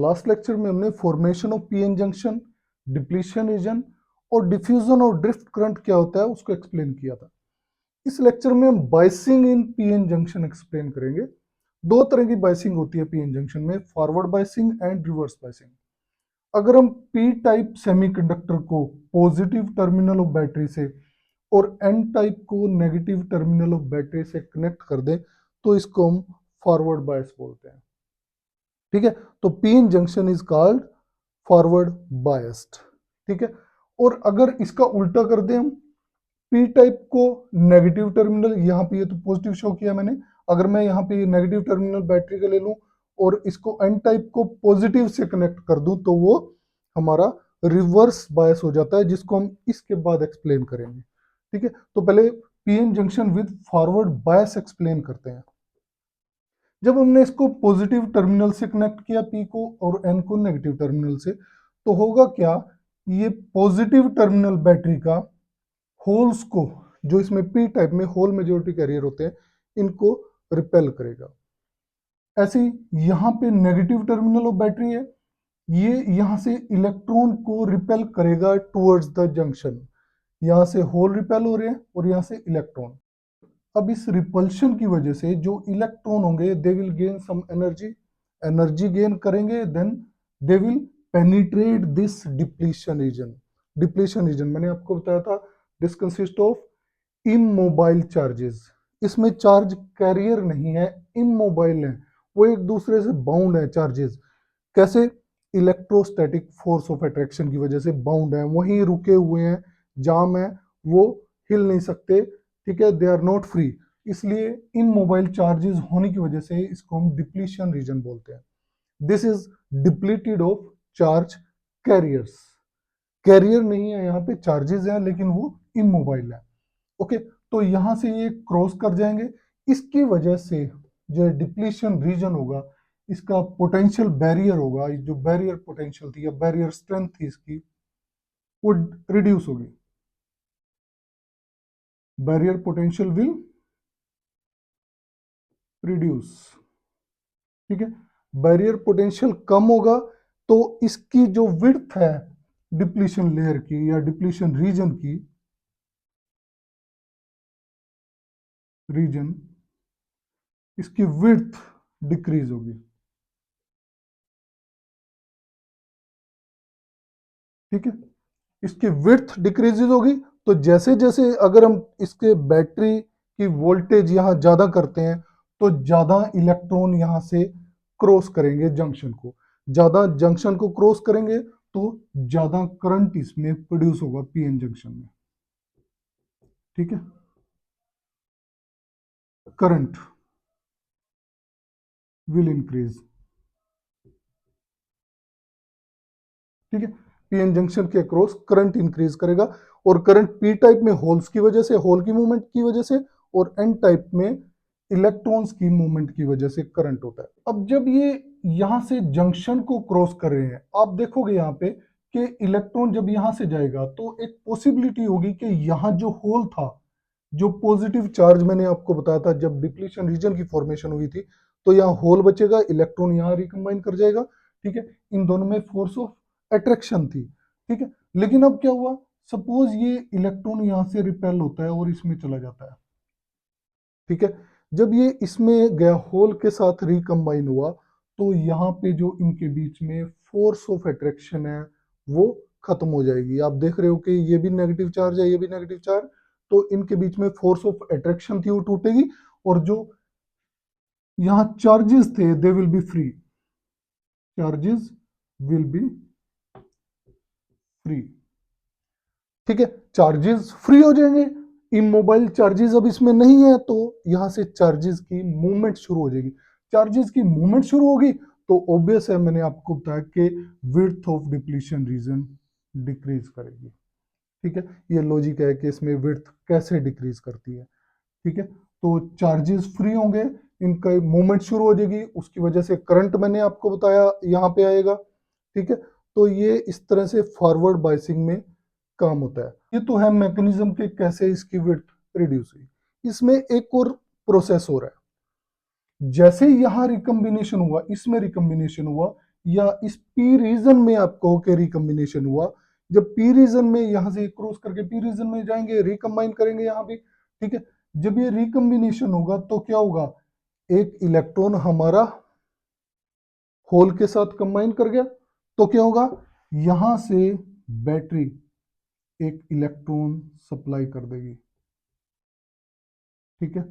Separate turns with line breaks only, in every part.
Last lecture में हमने formation of PN junction, depletion region और डिफ्यूजन और ड्रिफ्ट करंट क्या होता है उसको एक्सप्लेन किया था। इस लेक्चर में हम बाइसिंग इन पीएन जंक्शन एक्सप्लेन करेंगे। दो तरह की बाइसिंग होती है पीएन जंक्शन में, forward biasing and reverse biasing. अगर हम पी टाइप सेमीकंडक्टर को पॉजिटिव टर्मिनल ऑफ बैटरी से और एन टाइप को नेगेटिव टर्मिनल ऑफ बैटरी से कनेक्ट कर दें तो इसको हम फॉरवर्ड बायस बोलते हैं। ठीक है, तो PN junction is called forward biased. ठीक है, और अगर इसका उल्टा कर दें हम, पी टाइप को नेगेटिव टर्मिनल, यहाँ पे ये तो पॉजिटिव शो किया मैंने, अगर मैं यहाँ पे नेगेटिव टर्मिनल बैटरी का ले लूं और इसको एन टाइप को पॉजिटिव से कनेक्ट कर दूं तो वो हमारा रिवर्स बायस हो जाता है, जिसको हम इसके बाद एक्सप्लेन करेंगे। ठीक है, तो पहले PN junction with forward bias explain करते हैं। जब हमने इसको पॉजिटिव टर्मिनल से कनेक्ट किया पी को और एन को नेगेटिव टर्मिनल से, तो होगा क्या, ये पॉजिटिव टर्मिनल बैटरी का होल्स को, जो इसमें पी टाइप में होल मेजोरिटी कैरियर होते हैं, इनको रिपेल करेगा। ऐसे ही यहाँ पे नेगेटिव टर्मिनल ऑफ बैटरी है, ये यहाँ से इलेक्ट्रॉन को रिपेल करेगा टुवर्ड्स द जंक्शन। यहाँ से होल रिपेल हो रहे हैं और यहाँ से इलेक्ट्रॉन। अब इस रिपल्शन की वजह से जो इलेक्ट्रॉन होंगे they will gain some energy, energy gain करेंगे, then they will penetrate this depletion region. Depletion region मैंने आपको बताया था, this consist of immobile charges. इसमें चार्ज कैरियर नहीं है, इमोबाइल है, वो एक दूसरे से बाउंड है चार्जेस। कैसे? इलेक्ट्रोस्टैटिक फोर्स ऑफ अट्रैक्शन की वजह से बाउंड है, वहीं रुके हुए हैं, जाम है, वो हिल नहीं सकते। ठीक है, दे आर नॉट फ्री। इसलिए इन मोबाइल चार्जेस होने की वजह से इसको हम डिप्लीशन रीजन बोलते हैं। This is depleted of charge carriers. Carrier नहीं है, यहाँ पे चार्जेस हैं लेकिन वो इमोबाइल है। ओके, तो यहां से ये क्रॉस कर जाएंगे। इसकी वजह से जो डिप्लीशन रीजन होगा, इसका पोटेंशियल बैरियर होगा, जो बैरियर पोटेंशियल थी या बैरियर स्ट्रेंथ थी इसकी, वो रिड्यूस होगी। Barrier potential will reduce. ठीक है, बैरियर पोटेंशियल कम होगा तो इसकी जो विड्थ है डिप्लीशन लेयर की या डिप्लीशन रीजन की, रीजन, इसकी विड्थ डिक्रीज होगी। ठीक है, इसकी विड्थ डिक्रीज होगी, तो जैसे जैसे अगर हम इसके बैटरी की वोल्टेज यहाँ ज्यादा करते हैं तो ज्यादा इलेक्ट्रॉन यहाँ से क्रॉस करेंगे जंक्शन को, ज्यादा जंक्शन को क्रॉस करेंगे तो ज्यादा करंट इसमें प्रोड्यूस होगा पीएन जंक्शन में। ठीक है, करंट विल इंक्रीज। ठीक है, पीएन जंक्शन के अक्रॉस करंट इंक्रीज करेगा, और करंट पी टाइप में होल्स की वजह से, होल की मूवमेंट की वजह से, और एन टाइप में इलेक्ट्रॉन्स की मूवमेंट की वजह से करंट होता है। अब जब ये यहां से जंक्शन को क्रॉस कर रहे हैं, आप देखोगे यहाँ पे कि इलेक्ट्रॉन जब यहां से जाएगा तो एक पॉसिबिलिटी होगी कि यहाँ जो होल था, जो पॉजिटिव चार्ज मैंने आपको बताया था जब डिप्लीशन रीजन की फॉर्मेशन हुई थी, तो यहाँ होल बचेगा, इलेक्ट्रॉन यहाँ रिकम्बाइन कर जाएगा। ठीक है, इन दोनों में फोर्स ऑफ अट्रैक्शन थी। ठीक है, लेकिन अब क्या हुआ, सपोज ये इलेक्ट्रॉन यहाँ से रिपेल होता है और इसमें चला जाता है। ठीक है, जब ये इसमें गया होल के साथ रिकम्बाइन हुआ तो यहाँ पे जो इनके बीच में फोर्स ऑफ अट्रैक्शन है वो खत्म हो जाएगी। आप देख रहे हो कि ये भी नेगेटिव चार्ज है, ये भी नेगेटिव चार्ज, तो इनके बीच में फोर्स ऑफ अट्रैक्शन थी वो टूटेगी, और जो यहाँ चार्जेस थे they will be free, charges will be free. ठीक है, चार्जेस फ्री हो जाएंगे, इमोबाइल चार्जेस अब इसमें नहीं है, तो यहां से चार्जेस की मूवमेंट शुरू हो जाएगी। चार्जेस की मूवमेंट शुरू होगी तो ऑब्वियस है, मैंने आपको बताया कि width of depletion reason decrease करेगी। ठीक है, ये लॉजिक है कि इसमें विड्थ कैसे डिक्रीज करती है। ठीक है, तो चार्जेस फ्री होंगे, इनका मूवमेंट शुरू हो जाएगी, उसकी वजह से करंट मैंने आपको बताया यहाँ पे आएगा। ठीक है, तो ये इस तरह से फॉरवर्ड बाइसिंग में काम होता है। ये तो है मैकेनिज्म के कैसे इसकी विड्थ रिड्यूस हुई। इसमें एक और प्रोसेस हो रहा है, जैसे यहां रिकम्बिनेशन हुआ, इसमें रिकम्बिनेशन हुआ, या इस पी रीजन में आप कहो कि रिकम्बिनेशन हुआ, जब पी रीजन में यहां से क्रॉस करके पी रीजन में जाएंगे, रिकम्बाइन करेंगे यहाँ भी, ठीक है। जब ये रिकम्बिनेशन होगा तो क्या होगा, एक इलेक्ट्रॉन हमारा होल के साथ कंबाइन कर गया, तो क्या होगा, यहां से बैटरी एक इलेक्ट्रॉन सप्लाई कर देगी, ठीक है,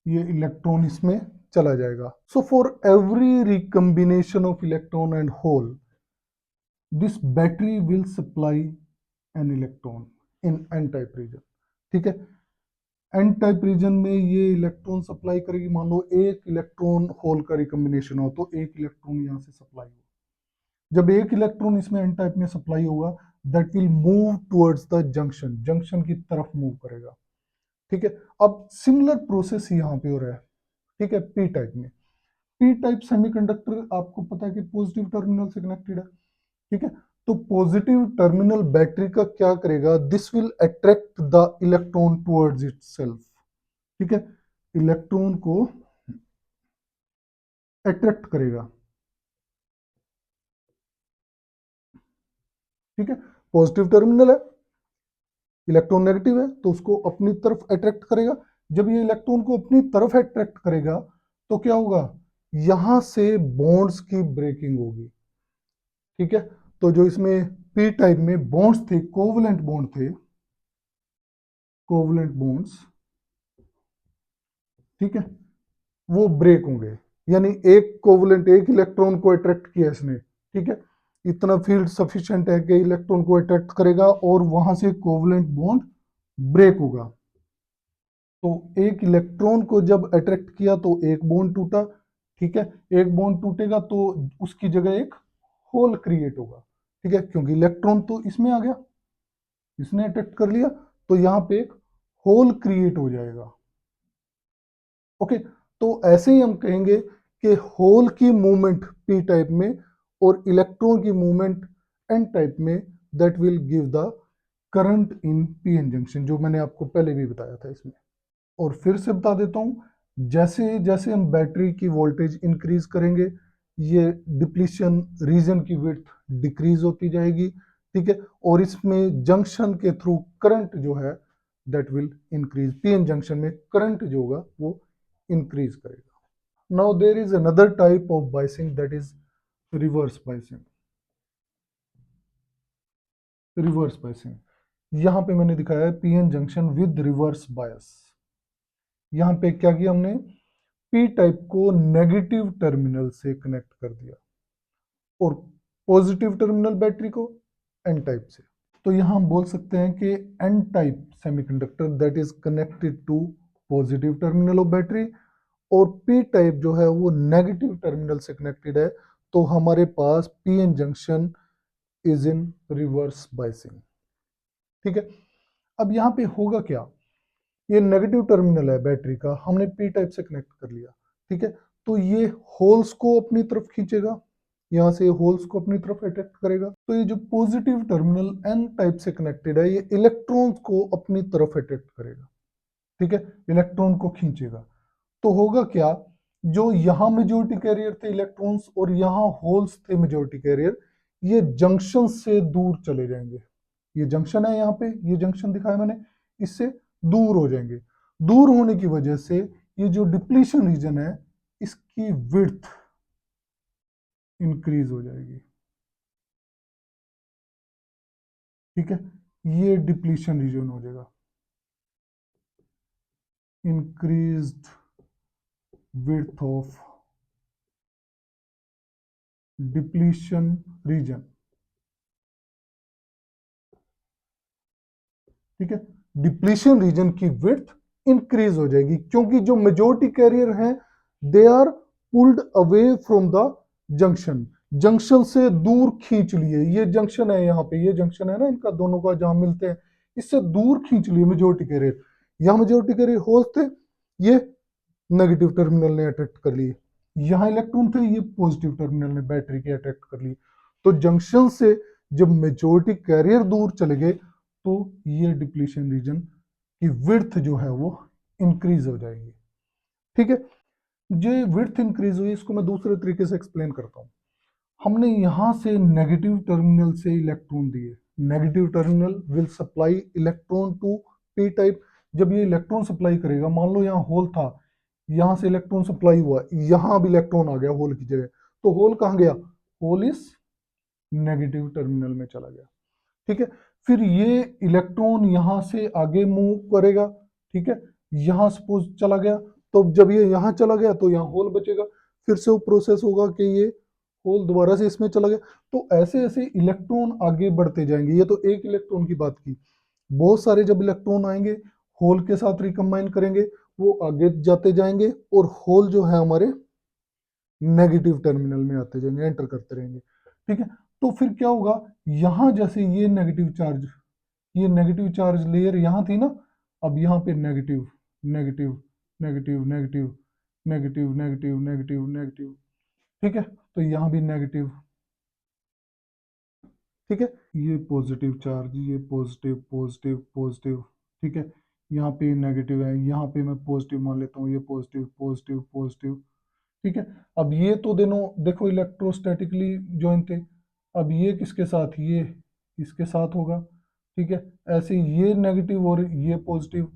ये इलेक्ट्रॉन इसमें चला जाएगा। So for every recombination of electron and hole, this battery will supply an electron in N type region, ठीक है। एन टाइप रीजन में ये इलेक्ट्रॉन सप्लाई करेगी, मान लो एक इलेक्ट्रॉन होल का रिकम्बिनेशन हो तो एक इलेक्ट्रॉन यहां से सप्लाई हो, जब एक इलेक्ट्रॉन इसमें एन टाइप में सप्लाई होगा, that will move towards the junction, junction की तरफ मूव करेगा, ठीक है। अब सिमिलर प्रोसेस यहाँ पे हो रहा है, ठीक है, पी टाइप में। पी टाइप सेमीकंडक्टर आपको पता है कि पॉजिटिव टर्मिनल से कनेक्टेड है, ठीक है। तो पॉजिटिव टर्मिनल बैटरी का क्या करेगा, this will attract the electron towards itself, ठीक है, इलेक्ट्रॉन को अट्रैक्ट करेगा, ठीक है। पॉजिटिव टर्मिनल है, इलेक्ट्रॉन नेगेटिव है, तो उसको अपनी तरफ अट्रैक्ट करेगा। जब ये इलेक्ट्रॉन को अपनी तरफ अट्रैक्ट करेगा तो क्या होगा, यहां से बॉन्ड्स की ब्रेकिंग होगी, ठीक है। तो जो इसमें पी टाइप में बॉन्ड्स थे, कोवलेंट बॉन्ड थे, कोवलेंट बॉन्ड्स, ठीक है, वो ब्रेक होंगे, यानी एक कोवलेंट, एक इलेक्ट्रॉन को अट्रैक्ट किया इसने, ठीक है, इतना फील्ड सफिशिएंट है कि इलेक्ट्रॉन को अट्रैक्ट करेगा और वहां से कोवलेंट बॉन्ड ब्रेक होगा। तो एक इलेक्ट्रॉन को जब अट्रैक्ट किया तो एक बॉन्ड टूटा, ठीक है, एक बॉन्ड टूटेगा तो उसकी जगह एक होल क्रिएट होगा, ठीक है, क्योंकि इलेक्ट्रॉन तो इसमें आ गया, इसने अट्रैक्ट कर लिया, तो यहां पे एक होल क्रिएट हो जाएगा, ओके। तो ऐसे ही हम कहेंगे कि होल की मूवमेंट पी टाइप में और इलेक्ट्रॉन की मूवमेंट एन टाइप में, that will give the current in P N junction, जो मैंने आपको पहले भी बताया था इसमें। और फिर से बता देता हूं, जैसे जैसे हम बैटरी की वोल्टेज इंक्रीज करेंगे, ये डिप्लीशन रीजन की विड्थ डिक्रीज होती जाएगी, ठीक है, और इसमें जंक्शन के थ्रू करंट जो है that will increase, PN junction में करंट जो होगा वो इंक्रीज करेगा। Now there is another type of biasing, that is reverse biasing. Reverse biasing यहां पे मैंने दिखाया है PN junction with reverse bias. यहां पे क्या किया हमने, पी टाइप को नेगेटिव टर्मिनल से कनेक्ट कर दिया और पॉजिटिव टर्मिनल बैटरी को एन टाइप से। तो यहां हम बोल सकते हैं कि N type semiconductor that is connected to positive terminal of battery, और पी टाइप जो है वो नेगेटिव टर्मिनल से कनेक्टेड है, तो हमारे पास P N junction is in reverse biasing, ठीक है। अब यहाँ पे होगा क्या, ये नेगेटिव टर्मिनल है बैटरी का, हमने पी टाइप से कनेक्ट कर लिया, ठीक है, तो ये होल्स को अपनी तरफ खींचेगा, यहां से होल्स को अपनी तरफ अट्रैक्ट करेगा। तो ये जो पॉजिटिव टर्मिनल एन टाइप से कनेक्टेड है, ये इलेक्ट्रॉन्स को अपनी तरफ अट्रैक्ट करेगा, ठीक है, इलेक्ट्रॉन को खींचेगा। तो होगा क्या, जो यहां मेजोरिटी कैरियर थे इलेक्ट्रॉन्स और यहां होल्स थे मेजोरिटी कैरियर, ये जंक्शन से दूर चले जाएंगे। ये जंक्शन है, यहाँ पे ये जंक्शन दिखाया मैंने, इससे दूर हो जाएंगे। दूर होने की वजह से ये जो डिप्लीशन रीजन है, इसकी विड्थ इंक्रीज हो जाएगी, ठीक है, ये डिप्लीशन रीजन हो जाएगा, increased width of depletion region, ठीक है, डिप्लीशन रीजन की विड्थ इंक्रीज हो जाएगी, क्योंकि जो मेजोरिटी कैरियर हैं they are pulled away from the junction, junction से दूर खींच लिए, ये जंक्शन है, यहाँ पे ये जंक्शन है ना इनका दोनों का जहां मिलते हैं, इससे दूर खींच लिए मेजोरिटी कैरियर। यहाँ मेजोरिटी कैरियर होल्स थे, ये नेगेटिव टर्मिनल ने अट्रैक्ट कर लिए, यहाँ इलेक्ट्रॉन थे, ये पॉजिटिव टर्मिनल ने बैटरी के अट्रैक्ट कर लिए। तो जंक्शन से जब मेजोरिटी कैरियर दूर चले गए, तो ये डिप्लीशन रीजन की विड्थ जो है वो इंक्रीज हो जाएगी, ठीक है। जो विड्थ इंक्रीज हुई, इसको मैं दूसरे तरीके से एक्सप्लेन करता हूँ। हमने यहां से नेगेटिव टर्मिनल से इलेक्ट्रॉन दिए, negative terminal will supply electron to P type. जब ये इलेक्ट्रॉन सप्लाई करेगा, मान लो यहाँ होल था, यहां से इलेक्ट्रॉन सप्लाई हुआ, यहां भी इलेक्ट्रॉन आ गया होल की जगह, तो होल कहाँ गया, होल इस नेगेटिव टर्मिनल में चला गया। ठीक है, फिर ये इलेक्ट्रॉन यहां से आगे मूव करेगा। ठीक है, यहां सपोज चला गया, तो जब ये यहां चला गया तो यहाँ होल बचेगा, फिर से वो प्रोसेस होगा कि ये होल दोबारा से इसमें चला गया। तो ऐसे ऐसे इलेक्ट्रॉन आगे बढ़ते जाएंगे। ये तो एक इलेक्ट्रॉन की बात की, बहुत सारे जब इलेक्ट्रॉन आएंगे होल के साथ रिकम्बाइन करेंगे, वो आगे जाते जाएंगे और होल जो है हमारे नेगेटिव टर्मिनल में आते जाएंगे, एंटर करते रहेंगे। ठीक है, तो फिर क्या होगा, यहां जैसे ये नेगेटिव चार्ज लेयर यहां थी ना, अब यहाँ पे negative negative negative negative negative negative negative negative. ठीक है, तो यहाँ भी नेगेटिव। ठीक है, ये पॉजिटिव चार्ज, ये पॉजिटिव पॉजिटिव पॉजिटिव। ठीक है, यहाँ पे नेगेटिव है, यहाँ पे मैं पॉजिटिव मान लेता हूँ, ये पॉजिटिव पॉजिटिव पॉजिटिव। ठीक है, अब ये तो दोनों देखो इलेक्ट्रोस्टैटिकली ज्वाइन थे, अब ये किसके साथ, ये इसके साथ होगा। ठीक है, ऐसे ये नेगेटिव और ये पॉजिटिव।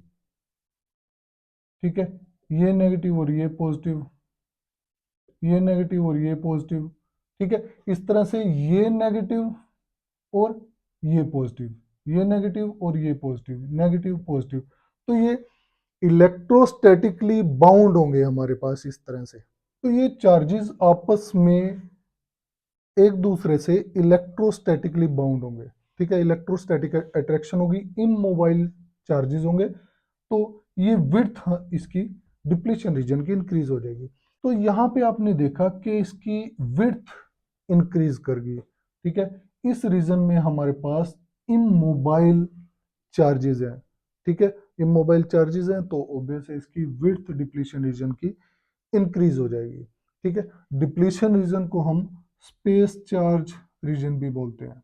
ठीक है, ये नेगेटिव और ये पॉजिटिव, ये नेगेटिव और ये पॉजिटिव। ठीक है, इस तरह से ये नेगेटिव और ये पॉजिटिव, ये नेगेटिव और ये पॉजिटिव, नेगेटिव पॉजिटिव। तो ये इलेक्ट्रोस्टैटिकली बाउंड होंगे हमारे पास इस तरह से। तो ये चार्जेस आपस में एक दूसरे से इलेक्ट्रोस्टैटिकली बाउंड होंगे। ठीक है, इलेक्ट्रोस्टैटिक अट्रैक्शन होगी, इमोबाइल चार्जेस होंगे, तो ये विड्थ इसकी डिप्लीशन रीजन की इंक्रीज हो जाएगी। तो यहाँ पे आपने देखा कि इसकी विड्थ इंक्रीज कर गई। ठीक है, इस रीजन में हमारे पास इमोबाइल चार्जेस हैं। ठीक है, इमोबाइल चार्जेस हैं तो ऑब्वियस है इसकी विड्थ डिप्लीशन रीजन की इंक्रीज हो जाएगी। ठीक है, डिप्लीशन रीजन को हम स्पेस चार्ज रीजन भी बोलते हैं,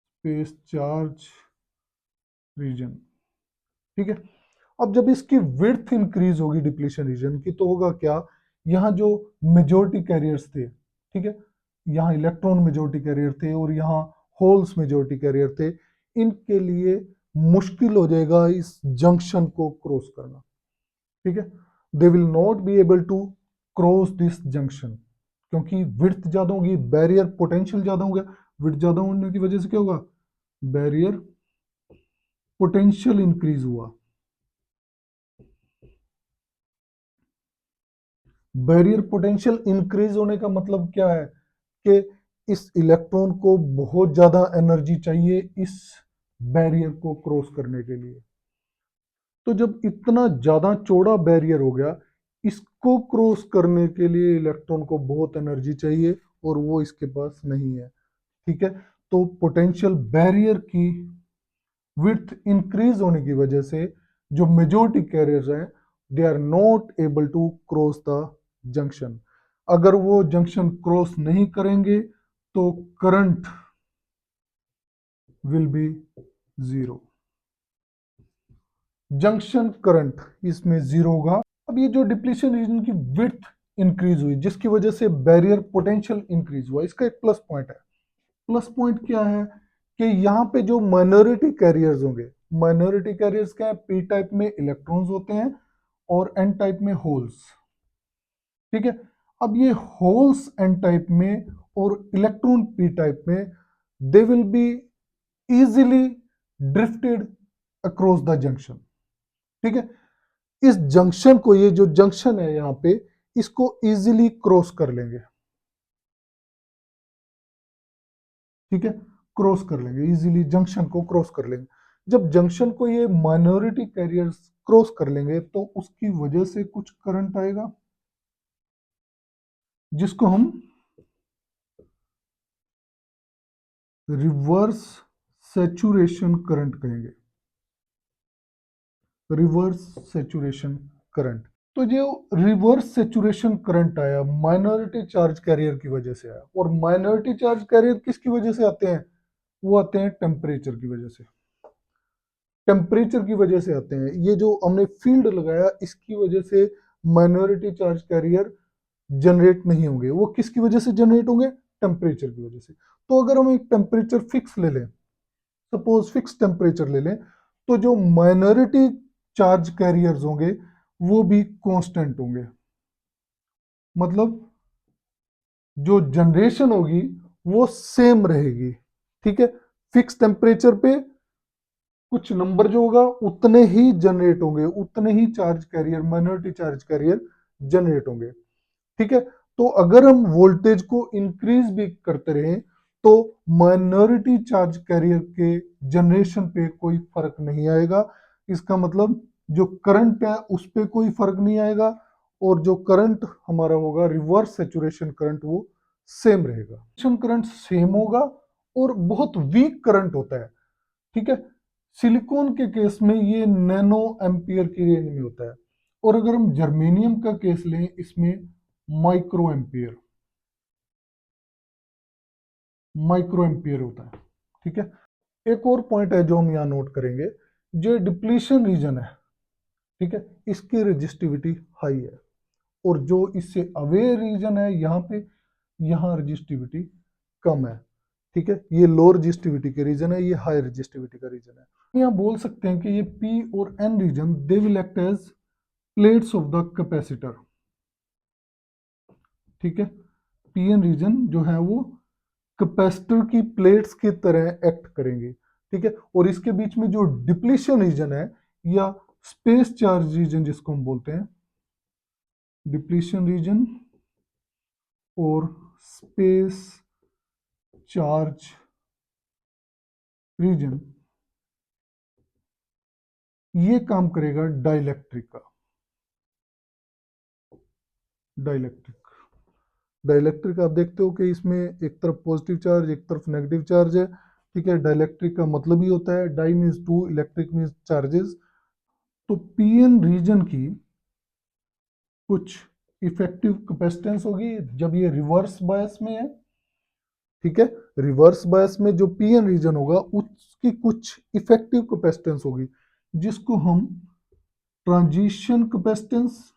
स्पेस चार्ज रीजन। ठीक है, अब जब इसकी विड्थ इंक्रीज होगी डिप्लीशन रीजन की, तो होगा क्या, यहाँ जो मेजोरिटी कैरियर्स थे, ठीक है, यहाँ इलेक्ट्रॉन मेजोरिटी कैरियर थे और यहाँ होल्स मेजोरिटी कैरियर थे, इनके लिए मुश्किल हो जाएगा इस जंक्शन को क्रॉस करना। ठीक है, they will not be able to cross this junction, क्योंकि विड्थ ज्यादा होगी, बैरियर पोटेंशियल ज्यादा हो गया। विड्थ ज्यादा होने की वजह से क्या होगा, बैरियर पोटेंशियल इंक्रीज हुआ। बैरियर पोटेंशियल इंक्रीज होने का मतलब क्या है कि इस इलेक्ट्रॉन को बहुत ज्यादा एनर्जी चाहिए इस बैरियर को क्रॉस करने के लिए। तो जब इतना ज्यादा चौड़ा बैरियर हो गया, इसको क्रॉस करने के लिए इलेक्ट्रॉन को बहुत एनर्जी चाहिए और वो इसके पास नहीं है। ठीक है, तो पोटेंशियल बैरियर की विड्थ इंक्रीज होने की वजह से जो मेजोरिटी कैरियर्स हैं, they are not able to cross the junction. अगर वो जंक्शन क्रॉस नहीं करेंगे तो current will be zero, junction current इसमें जीरो होगा। अब ये जो डिप्लीशन रीजन की विड्थ इंक्रीज हुई जिसकी वजह से बैरियर पोटेंशियल इंक्रीज हुआ, इसका एक प्लस पॉइंट है। प्लस पॉइंट क्या है कि यहाँ पे जो माइनॉरिटी कैरियर्स होंगे, माइनॉरिटी कैरियर्स क्या है, पी टाइप में इलेक्ट्रॉन्स होते हैं और एन टाइप में होल्स। ठीक है, अब ये होल्स एन टाइप में और इलेक्ट्रॉन पी टाइप में, they will be easily drifted across the junction. ठीक है, इस जंक्शन को, ये जो जंक्शन है यहाँ पे, इसको इजीली क्रॉस कर लेंगे। ठीक है, क्रॉस कर लेंगे इजीली, जंक्शन को क्रॉस कर लेंगे। जब जंक्शन को ये माइनॉरिटी कैरियर्स क्रॉस कर लेंगे तो उसकी वजह से कुछ करंट आएगा जिसको हम रिवर्स सैचुरेशन करंट कहेंगे, रिवर्स सैचुरेशन करंट। तो जो रिवर्स सैचुरेशन करंट आया माइनॉरिटी चार्ज कैरियर की वजह से आया, और माइनॉरिटी चार्ज कैरियर किसकी वजह से आते हैं, वो आते हैं टेम्परेचर की वजह से, टेम्परेचर की वजह से आते हैं। ये जो हमने फील्ड लगाया इसकी वजह से माइनॉरिटी चार्ज कैरियर जनरेट नहीं होंगे। वो किसकी वजह से जनरेट होंगे? टेम्परेचर की वजह से। तो अगर हम एक टेम्परेचर फिक्स ले लें, सपोज फिक्स टेम्परेचर ले लें, तो जो माइनॉरिटी चार्ज कैरियर्स होंगे वो भी कांस्टेंट होंगे। मतलब जो जनरेशन होगी वो सेम रहेगी। ठीक है, फिक्स टेम्परेचर पे कुछ नंबर जो होगा उतने ही जनरेट होंगे, उतने ही charge carrier, minority charge carrier generate होंगे। ठीक है, तो अगर हम वोल्टेज को इंक्रीज भी करते रहें तो माइनॉरिटी चार्ज कैरियर के जनरेशन पे कोई फर्क नहीं आएगा। इसका मतलब जो करंट है उस पर कोई फर्क नहीं आएगा, और जो करंट हमारा होगा रिवर्स सेचुरेशन करंट वो सेम रहेगा। करंट सेम होगा और बहुत वीक करंट होता है। ठीक है, सिलिकॉन के केस में ये नैनो एम्पियर की रेंज में होता है, और अगर हम जर्मेनियम का केस लें इसमें माइक्रो एम्पियर, माइक्रो एम्पियर होता है। ठीक है, एक और पॉइंट है जो हम यहाँ नोट करेंगे, जो डिप्लीशन रीजन है, ठीक है, इसकी रजिस्टिविटी हाई है, और जो इससे अवे रीजन है यहाँ पे, यहाँ रजिस्टिविटी कम है। ठीक है, ये लो रजिस्टिविटी के रीजन है, ये हाई रजिस्टिविटी का रीजन है। यहाँ बोल सकते हैं कि ये पी और N region they will act as plates of the capacitor. ठीक है, पी एन रीजन जो है वो कैपेसिटर की प्लेट्स की तरह एक्ट करेंगे। ठीक है, और इसके बीच में जो डिप्लीशन रीजन है या स्पेस चार्ज रीजन जिसको हम बोलते हैं, डिप्लीशन रीजन और स्पेस चार्ज रीजन, ये काम करेगा डाइलेक्ट्रिक का। डाइलेक्ट्रिक, डाइलेक्ट्रिक आप देखते हो कि इसमें एक तरफ पॉजिटिव चार्ज एक तरफ नेगेटिव चार्ज है। ठीक है, डाइलेक्ट्रिक का मतलब ही होता है di means two, electric means charges. तो पीएन रीजन की कुछ इफेक्टिव कैपेसिटेंस होगी जब ये रिवर्स बायस में है। ठीक है, रिवर्स बायस में जो पीएन रीजन होगा उसकी कुछ इफेक्टिव कैपेसिटेंस होगी, जिसको हम ट्रांजिशन कैपेसिटेंस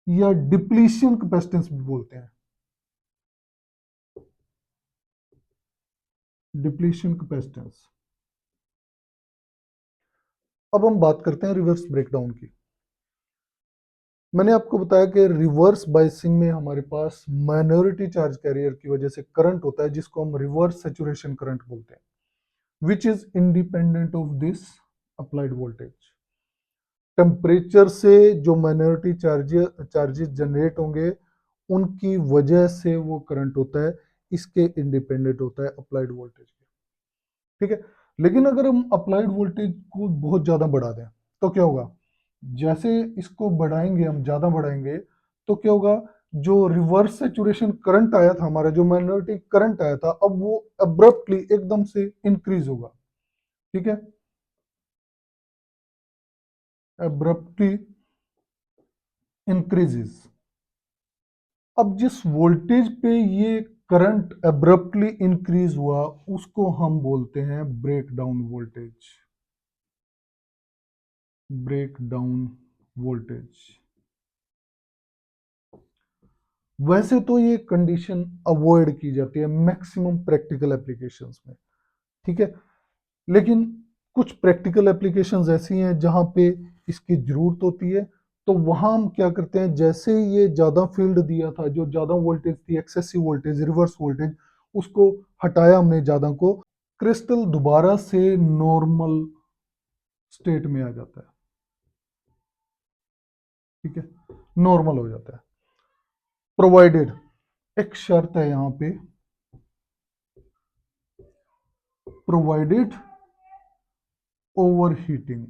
या डिप्लीशन कैपेसिटेंस भी बोलते हैं। Depletion capacitance. अब हम बात करते हैं रिवर्स ब्रेकडाउन की। मैंने आपको बताया कि रिवर्स बायसिंग में हमारे पास माइनॉरिटी चार्ज कैरियर की वजह से करंट होता है जिसको हम रिवर्स सैचुरेशन करंट बोलते हैं, which is independent of this applied voltage. Temperature से जो माइनॉरिटी चार्जेस जनरेट होंगे उनकी वजह से वो करंट होता है, इसके इंडिपेंडेंट होता है अप्लाइड वोल्टेज के। ठीक है, लेकिन अगर हम अप्लाइड वोल्टेज को बहुत ज़्यादा बढ़ा दें तो क्या होगा? जैसे इसको बढ़ाएंगे, हम ज़्यादा बढ़ाएंगे तो क्या होगा? जो रिवर्स सेचुरेशन करंट आया था हमारा, जो माइनॉरिटी करंट आया था, अब वो अब्रप्टली एकदम से इंक्रीज होगा। ठीक है, अब्रप्टली इंक्रीजेस। अब जिस वोल्टेज पे ये करंट अब्रप्टली इंक्रीज हुआ उसको हम बोलते हैं break down voltage. Break down voltage. वैसे तो ये कंडीशन अवॉइड की जाती है मैक्सिमम प्रैक्टिकल एप्लीकेशंस में। ठीक है, लेकिन कुछ प्रैक्टिकल एप्लीकेशंस ऐसी हैं जहां पे इसकी जरूरत होती है, तो वहां हम क्या करते हैं, जैसे ही ये ज़्यादा फील्ड दिया था, जो ज़्यादा वोल्टेज थी, एक्सेसिव वोल्टेज, रिवर्स वोल्टेज, उसको हटाया हमने ज़्यादा को, क्रिस्टल दोबारा से नॉर्मल स्टेट में आ जाता है। ठीक है, नॉर्मल हो जाता है, प्रोवाइडेड, एक शर्त है यहाँ पे, provided overheating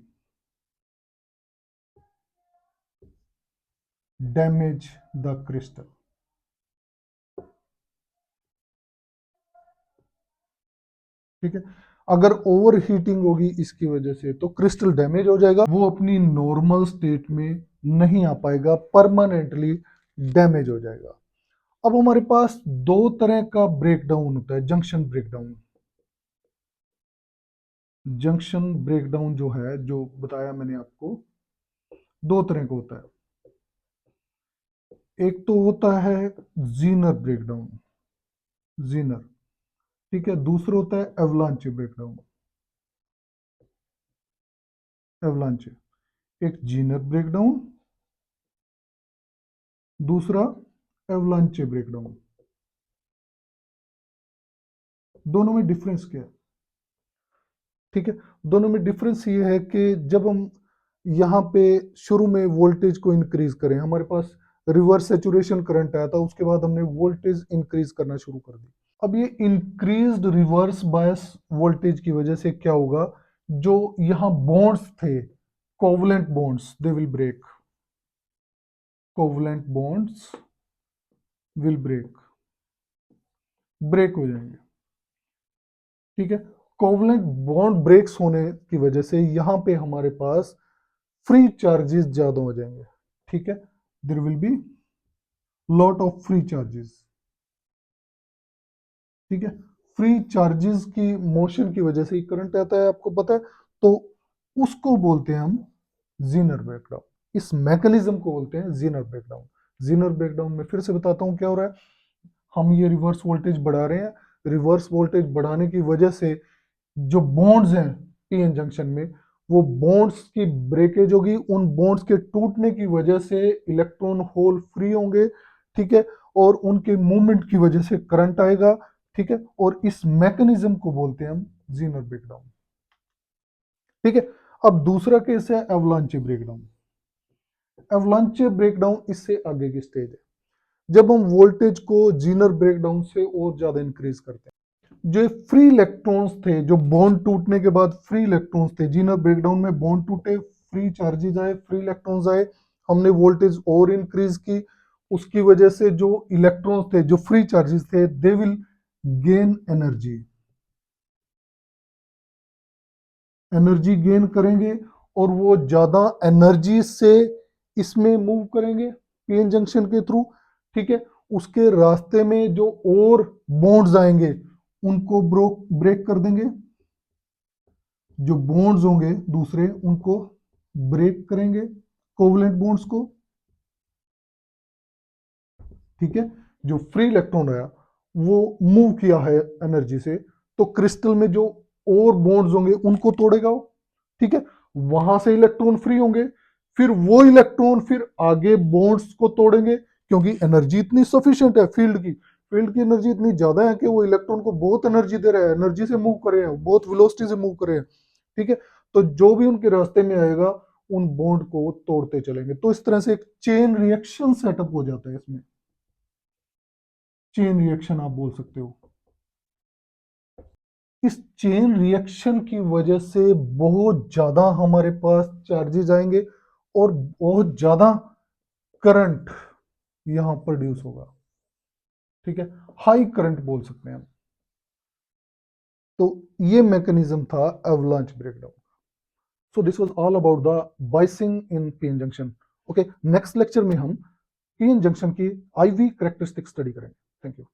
damage the crystal. ठीक है, अगर ओवर हीटिंग होगी इसकी वजह से तो क्रिस्टल डैमेज हो जाएगा, वो अपनी नॉर्मल स्टेट में नहीं आ पाएगा, परमानेंटली डैमेज हो जाएगा। अब हमारे पास दो तरह का ब्रेकडाउन होता है, जंक्शन ब्रेकडाउन। जंक्शन ब्रेकडाउन जो है, जो बताया मैंने आपको, दो तरह का होता है, एक तो होता है जीनर ब्रेकडाउन, जीनर, ठीक है, दूसरा होता है एवलांचे ब्रेकडाउन, एवलांचे। एक जीनर ब्रेकडाउन, दूसरा एवलांचे ब्रेकडाउन। दोनों में डिफरेंस क्या है? ठीक है, दोनों में डिफरेंस ये है कि जब हम यहाँ पे शुरू में वोल्टेज को इंक्रीज करें, हमारे पास रिवर्स सैचुरेशन करंट आया था, उसके बाद हमने वोल्टेज इंक्रीज करना शुरू कर दी। अब ये इंक्रीज्ड रिवर्स बायस वोल्टेज की वजह से क्या होगा, जो यहाँ बॉन्ड्स थे, covalent bonds, they will break, covalent bonds will break हो जाएंगे। ठीक है, कोवलेंट बॉन्ड ब्रेक्स होने की वजह से यहां पे हमारे पास फ्री चार्जेस ज्यादा हो जाएंगे। ठीक है, there will be lot of free charges. ठीक है, फ्री चार्जेस की मोशन की वजह से ही करंट आता है, आपको पता है, तो उसको बोलते हैं हम जीनर ब्रेकडाउन। इस मैकेनिज्म को बोलते हैं जीनर ब्रेकडाउन। जीनर ब्रेकडाउन में फिर से बताता हूं क्या हो रहा है, हम ये रिवर्स वोल्टेज बढ़ा रहे हैं, रिवर्स वोल्टेज बढ़ाने की वजह से जो बॉन्ड्स हैं पीएन जंक्शन में, वो बॉन्ड्स की ब्रेकेज होगी, उन बॉन्ड्स के टूटने की वजह से इलेक्ट्रॉन होल फ्री होंगे। ठीक है, और उनके मूवमेंट की वजह से करंट आएगा। ठीक है, और इस मैकेनिज्म को बोलते हैं हम जीनर ब्रेकडाउन। ठीक है, अब दूसरा केस है एवलांचे ब्रेकडाउन। एवलांचे ब्रेकडाउन इससे आगे की स्टेज है, जब हम वोल्टेज को जीनर ब्रेकडाउन से और ज्यादा इंक्रीज करते हैं। जो फ्री इलेक्ट्रॉन्स थे, जो बॉन्ड टूटने के बाद फ्री इलेक्ट्रॉन्स थे, जीनर ब्रेकडाउन में बॉन्ड टूटे, फ्री चार्जेस आए, फ्री इलेक्ट्रॉन्स आए, हमने वोल्टेज और इंक्रीज की, उसकी वजह से जो इलेक्ट्रॉन्स थे, जो फ्री चार्जेस थे, दे will gain energy, energy gain करेंगे, और वो ज्यादा एनर्जी से इसमें मूव करेंगे पीएन जंक्शन के थ्रू। ठीक है, उसके रास्ते में जो और बॉन्ड्स आएंगे उनको ब्रेक कर देंगे, जो बॉन्ड्स होंगे दूसरे उनको ब्रेक करेंगे, कोवलेंट बॉन्ड्स को। ठीक है, जो फ्री इलेक्ट्रॉन आया वो मूव किया है एनर्जी से, तो क्रिस्टल में जो और बॉन्ड्स होंगे उनको तोड़ेगा वो। ठीक है, वहां से इलेक्ट्रॉन फ्री होंगे, फिर वो इलेक्ट्रॉन फिर आगे बॉन्ड्स को तोड़ेंगे, क्योंकि एनर्जी इतनी सफिशिएंट है, फील्ड की एनर्जी इतनी ज्यादा है कि वो इलेक्ट्रॉन को बहुत एनर्जी दे रहा है, एनर्जी से मूव कर रहे हैं, बहुत वेलोसिटी से मूव कर रहे हैं। ठीक है, तो जो भी उनके रास्ते में आएगा उन बॉन्ड को वो तोड़ते चलेंगे। तो इस तरह से एक चेन रिएक्शन सेटअप हो जाता है इसमें, चेन रिएक्शन आप बोल सकते हो। इस चेन रिएक्शन की वजह से बहुत ज्यादा हमारे पास चार्जेस आएंगे और बहुत ज्यादा करंट यहां प्रोड्यूस होगा। ठीक है, हाई करंट बोल सकते हैं हम। तो ये मैकेनिज्म था avalanche breakdown. So this was all about the biasing in PN junction. Okay, next lecture में हम पीएन जंक्शन की आईवी कैरेक्टरिस्टिक स्टडी करेंगे। Thank you.